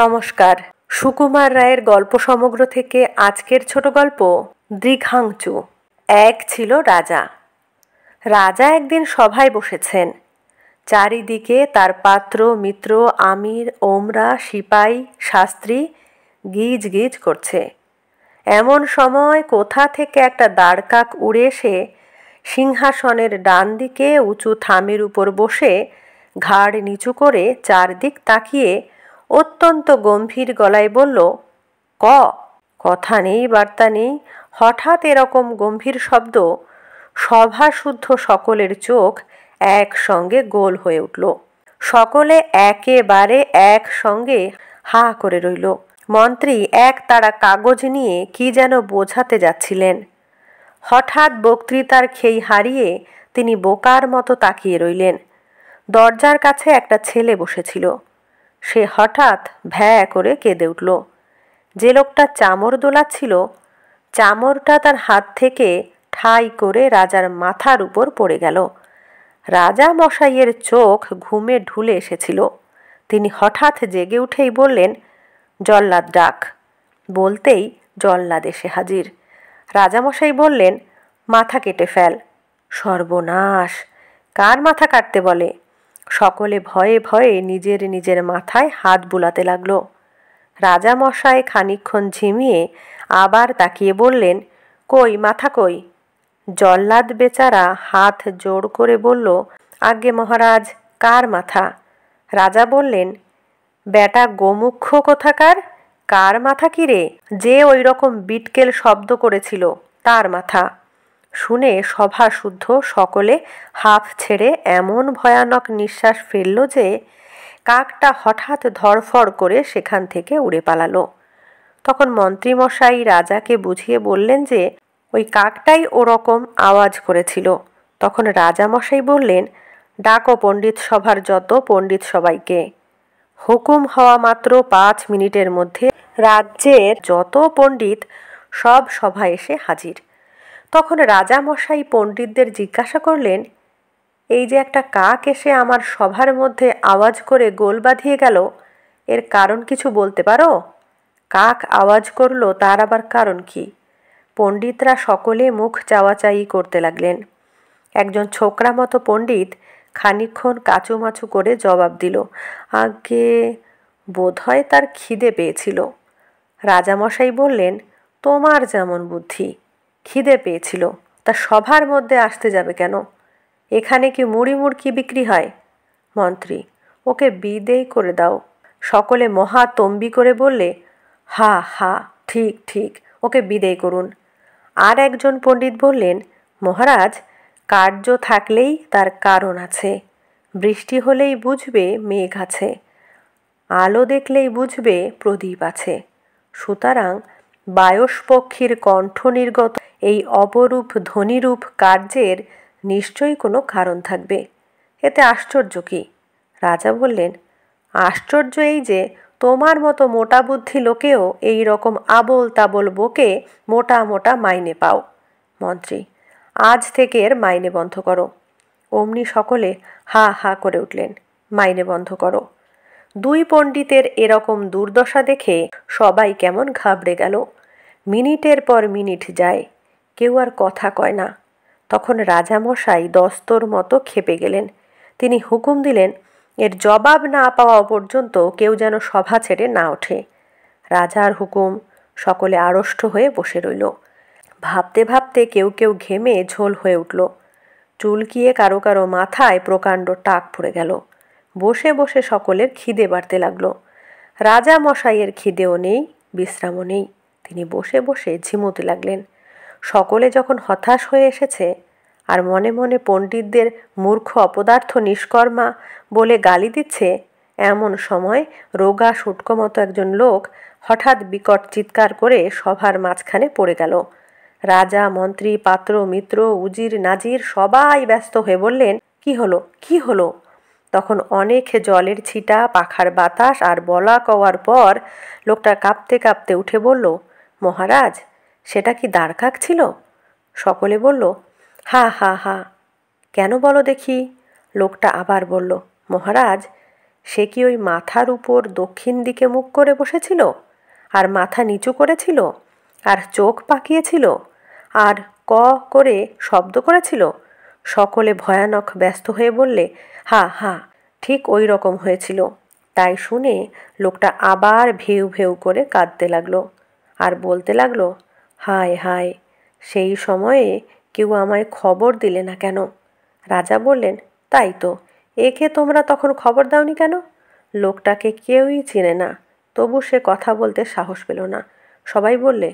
নমস্কার। সুকুমার রায়ের গল্প সমগ্র থেকে আজকের ছোট গল্প দৃঘাংচু। এক ছিল রাজা। রাজা একদিন সভায় বসেছেন। চারিদিকে তার পাত্র মিত্র আমির ওমরা সিপাই শাস্ত্রী গিজ গিজ করছে। এমন সময় কোথা থেকে একটা দাঁড়কাক উড়ে এসে সিংহাসনের ডান দিকে উঁচু থামের উপর বসে ঘাড় নিচু করে চারদিক তাকিয়ে অত্যন্ত গম্ভীর গলায় বলল, কথা নেই বার্তা নেই, হঠাৎ এরকম গম্ভীর শব্দ। সভাশুদ্ধ সকলের চোখ একসঙ্গে গোল হয়ে উঠল। সকলে একেবারে একসঙ্গে হা করে রইল। মন্ত্রী এক তাড়া কাগজ নিয়ে কি যেন বোঝাতে যাচ্ছিলেন। হঠাৎ বক্তৃতার খেই হারিয়ে তিনি বোকার মতো তাকিয়ে রইলেন। দরজার কাছে একটা ছেলে বসেছিল। সে হঠাৎ ভ্যা করে কেঁদে উঠল। যে লোকটা চামর দোলাচ্ছিল, চামরটা তার হাত থেকে ঠাই করে রাজার মাথার উপর পড়ে গেল। রাজা মশাইয়ের চোখ ঘুমে ঢুলে এসেছিল। তিনি হঠাৎ জেগে উঠেই বললেন, জল্লাদ ডাক। বলতেই জল্লাদ এসে হাজির। রাজামশাই বললেন, মাথা কেটে ফেল। সর্বনাশ! কার মাথা কাটতে বলে? সকলে ভয়ে ভয়ে নিজের নিজের মাথায় হাত বুলাতে লাগলো। রাজামশাই খানিকক্ষণ ঝিমিয়ে আবার তাকিয়ে বললেন, কই মাথা কই? জল্লাদ বেচারা হাত জোড় করে বলল, আজ্ঞে মহারাজ, কার মাথা? রাজা বললেন, বেটা গোমুখ্য কোথাকার, কার মাথা কি রে? যে ওই রকম বিটকেল শব্দ করেছিল তার মাথা। শুনে সভা শুদ্ধ সকলে হাঁফ ছেড়ে এমন ভয়ানক নিঃশ্বাস ফেলল যে কাকটা হঠাৎ ধড়ফড় করে সেখান থেকে উড়ে পালালো। তখন মন্ত্রীমশাই রাজাকে বুঝিয়ে বললেন যে ওই কাকটাই ওরকম আওয়াজ করেছিল। তখন রাজামশাই বললেন, ডাকো পণ্ডিত সভার যত পণ্ডিত সবাইকে। হুকুম হওয়া মাত্র 5 মিনিটের মধ্যে রাজ্যের যত পণ্ডিত সব সভায় এসে হাজির। তখন রাজামশাই পণ্ডিতদের জিজ্ঞাসা করলেন, এই যে একটা কাক এসে আমার সভার মধ্যে আওয়াজ করে গোল বাঁধিয়ে গেল, এর কারণ কিছু বলতে পারো? কাক আওয়াজ করলো, তার আবার কারণ কি? পণ্ডিতরা সকলে মুখ চাওয়াচাই করতে লাগলেন। একজন ছোকরা মতো পণ্ডিত খানিকক্ষণ কাচুমাচু করে জবাব দিল, আজ্ঞে, বোধহয় তার খিদে পেয়েছিল। রাজামশাই বললেন, তোমার যেমন বুদ্ধি, খিদে পেয়েছিল তা সভার মধ্যে আসতে যাবে কেন? এখানে কি মুড়ি মুড়কি বিক্রি হয়? মন্ত্রী, ওকে বিদেয় করে দাও। সকলে মহা তম্বি করে বললে, হা হা, ঠিক ঠিক, ওকে বিদেয় করুন। আর একজন পণ্ডিত বললেন, মহারাজ, কার্য থাকলেই তার কারণ আছে। বৃষ্টি হলেই বুঝবে মেঘ আছে, আলো দেখলেই বুঝবে প্রদীপ আছে। সুতরাং বায়সপক্ষীর কণ্ঠ নির্গত এই অপরূপ ধ্বনিরূপ কার্যের নিশ্চয়ই কোনো কারণ থাকবে। এতে আশ্চর্য কি? রাজা বললেন, আশ্চর্য এই যে তোমার মতো মোটা বুদ্ধি লোকেও এই রকম আবোল তাবোল বকে মোটা মোটা মাইনে পাও। মন্ত্রী, আজ থেকে এর মাইনে বন্ধ করো। অমনি সকলে হা হা করে উঠলেন, মাইনে বন্ধ করো। 2 পণ্ডিতের এরকম দুর্দশা দেখে সবাই কেমন ঘাবড়ে গেল। মিনিটের পর মিনিট যায়, কেউ আর কথা কয় না। তখন রাজামশাই দস্তর মতো ক্ষেপে গেলেন। তিনি হুকুম দিলেন, এর জবাব না পাওয়া পর্যন্ত কেউ যেন সভা ছেড়ে না ওঠে। রাজার হুকুম। সকলে আড়ষ্ট হয়ে বসে রইল। ভাবতে ভাবতে কেউ কেউ ঘেমে ঝোল হয়ে উঠল। চুলকিয়ে কারো কারো মাথায় প্রকাণ্ড টাক পড়ে গেল। বসে বসে সকলের খিদে বাড়তে লাগলো। রাজা মশাইয়ের খিদেও নেই, বিশ্রামও নেই। তিনি বসে বসে ঝিমুতে লাগলেন। সকলে যখন হতাশ হয়ে এসেছে আর মনে মনে পণ্ডিতদের মূর্খ অপদার্থ নিষ্কর্মা বলে গালি দিচ্ছে, এমন সময় রোগা শুটকো মতো একজন লোক হঠাৎ বিকট চিৎকার করে সভার মাঝখানে পড়ে গেল। রাজা মন্ত্রী পাত্র মিত্র উজির নাজির সবাই ব্যস্ত হয়ে বললেন, কি হলো, কি হলো? তখন অনেক জলের ছিটা, পাখার বাতাস আর বলা কওয়ার পর লোকটা কাঁপতে কাঁপতে উঠে বলল, মহারাজ, সেটা কি দাঁড়কাক ছিল? সকলে বলল, হা হা হা। কেন বলো দেখি? লোকটা আবার বলল, মহারাজ, সে কি ওই মাথার উপর দক্ষিণ দিকে মুখ করে বসেছিল, আর মাথা নিচু করেছিল, আর চোখ পাকিয়েছিল, আর ক করে শব্দ করেছিল? সকলে ভয়ানক ব্যস্ত হয়ে বললে, হা হা, ঠিক ওই রকম হয়েছিল। তাই শুনে লোকটা আবার ভেউ ভেউ করে কাঁদতে লাগলো আর বলতে লাগলো, হায় হায়, সেই সময়ে কেউ আমায় খবর দিলে না কেন? রাজা বললেন, তাই তো, একে তোমরা তখন খবর দাওনি কেন? লোকটাকে কেউই চেনে না, তবু সে কথা বলতে সাহস পেল না। সবাই বললে,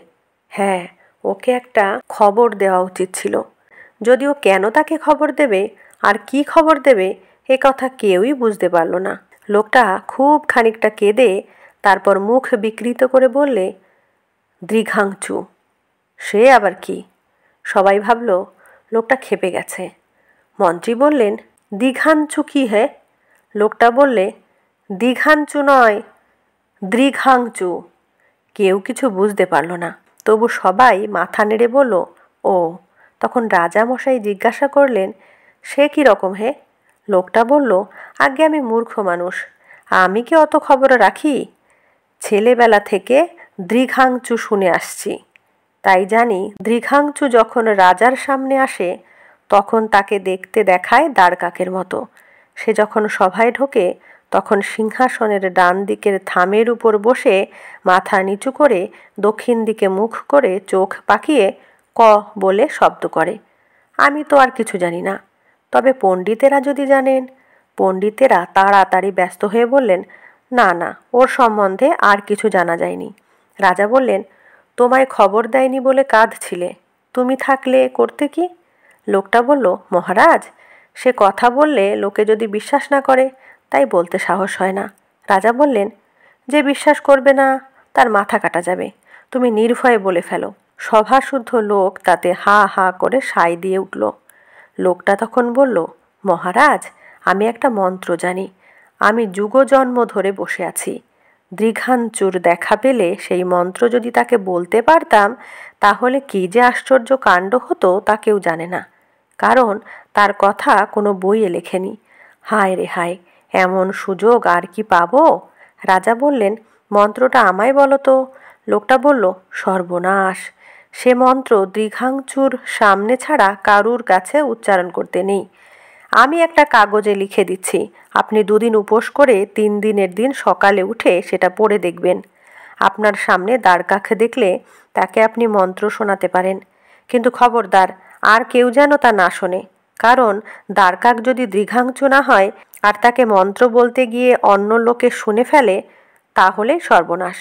হ্যাঁ, ওকে একটা খবর দেওয়া উচিত ছিল। যদিও কেন তাকে খবর দেবে আর কি খবর দেবে এ কথা কেউই বুঝতে পারল না। লোকটা খুব খানিকটা কেঁদে তারপর মুখ বিকৃত করে বললে, দৃঘাংচু। সে আবার কি? সবাই ভাবল লোকটা ক্ষেপে গেছে। মন্ত্রী বললেন, দীঘাঞ্চু কি হে? লোকটা বললে, দীঘাঞ্চু নয়, দৃঘাংচু। কেউ কিছু বুঝতে পারল না, তবু সবাই মাথা নেড়ে বলল, ও। তখন রাজামশাই জিজ্ঞাসা করলেন, সে কি রকম হে? লোকটা বলল, আগে আমি মূর্খ মানুষ, আমি কি অত খবর রাখি? ছেলেবেলা থেকে দৃঘাংচু শুনে আসছি, তাই জানি দৃঘাংচু যখন রাজার সামনে আসে তখন তাকে দেখতে দেখায় দ্বারকাকের মতো। সে যখন সভায় ঢোকে তখন সিংহাসনের ডান দিকের থামের উপর বসে মাথা নিচু করে দক্ষিণ দিকে মুখ করে চোখ পাকিয়ে ক বলে শব্দ করে। আমি তো আর কিছু জানি না, তবে পণ্ডিতেরা যদি জানেন। পণ্ডিতেরা তাড়াতাড়ি ব্যস্ত হয়ে বললেন, না না, ওর সম্বন্ধে আর কিছু জানা যায়নি। রাজা বললেন, তোমায় খবর দেয়নি বলে কাঁদছিলে, তুমি থাকলে করতে কি? লোকটা বলল, মহারাজ, সে কথা বললে লোকে যদি বিশ্বাস না করে তাই বলতে সাহস হয় না। রাজা বললেন, যে বিশ্বাস করবে না তার মাথা কাটা যাবে, তুমি নির্ভয়ে বলে ফেলো। সভাশুদ্ধ লোক তাতে হা হা করে সায় দিয়ে উঠল। লোকটা তখন বলল, মহারাজ, আমি একটা মন্ত্র জানি, আমি যুগজন্ম ধরে বসে আছি। দৃঘাঞ্চুর দেখা পেলে সেই মন্ত্র যদি তাকে বলতে পারতাম তাহলে কী যে আশ্চর্য কাণ্ড হতো তা কেউ জানে না, কারণ তার কথা কোনো বইয়ে লেখেনি। হায় রে হায়, এমন সুযোগ আর কি পাবো? রাজা বললেন, মন্ত্রটা আমায় বলো তো। লোকটা বলল, সর্বনাশ, সে মন্ত্র দৃঘাংচুর সামনে ছাড়া কারুর কাছে উচ্চারণ করতে নেই। আমি একটা কাগজে লিখে দিচ্ছি, আপনি 2 দিন উপোস করে 3 দিনের দিন সকালে উঠে সেটা পড়ে দেখবেন। আপনার সামনে দ্বারকাক দেখলে তাকে আপনি মন্ত্র শোনাতে পারেন, কিন্তু খবরদার আর কেউ যেন তা না শোনে, কারণ দ্বারকাক যদি দৃঘাংচু না হয় আর তাকে মন্ত্র বলতে গিয়ে অন্য লোকে শুনে ফেলে তাহলে সর্বনাশ।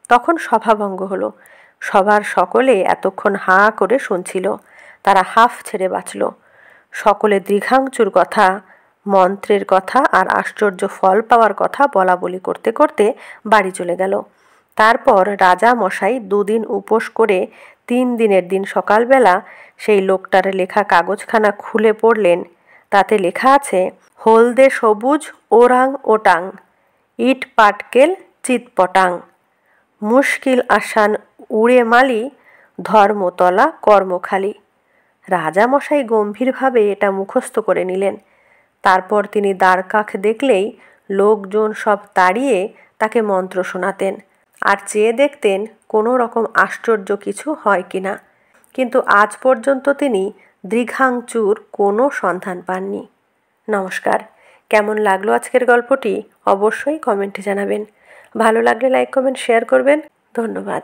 তখন সভাভঙ্গ হলো। সবার সকলে এতক্ষণ হাঁ করে শুনছিল, তারা হাঁফ ছেড়ে বাঁচল। সকলে দৃঘাংচুর কথা, মন্ত্রের কথা আর আশ্চর্য ফল পাওয়ার কথা বলা বলি করতে করতে বাড়ি চলে গেল। তারপর রাজা মশাই 2 দিন উপোস করে 3 দিনের দিন সকালবেলা সেই লোকটার লেখা কাগজখানা খুলে পড়লেন। তাতে লেখা আছে, হলদে সবুজ ওরাং ওটাং, ইট পাটকেল চিৎপটাং, মুশকিল আসান উড়ে মালি, ধর্মতলা কর্মখালি। রাজামশাই গম্ভীরভাবে এটা মুখস্থ করে নিলেন। তারপর তিনি দ্বারকাক দেখলেই লোকজন সব তাড়িয়ে তাকে মন্ত্র শোনাতেন আর চেয়ে দেখতেন কোনো রকম আশ্চর্য কিছু হয় কি না। কিন্তু আজ পর্যন্ত তিনি দৃঘাংচুর কোনো সন্ধান পাননি। নমস্কার। কেমন লাগলো আজকের গল্পটি অবশ্যই কমেন্টে জানাবেন। ভালো লাগলে লাইক, কমেন্ট, শেয়ার করবেন। ধন্যবাদ।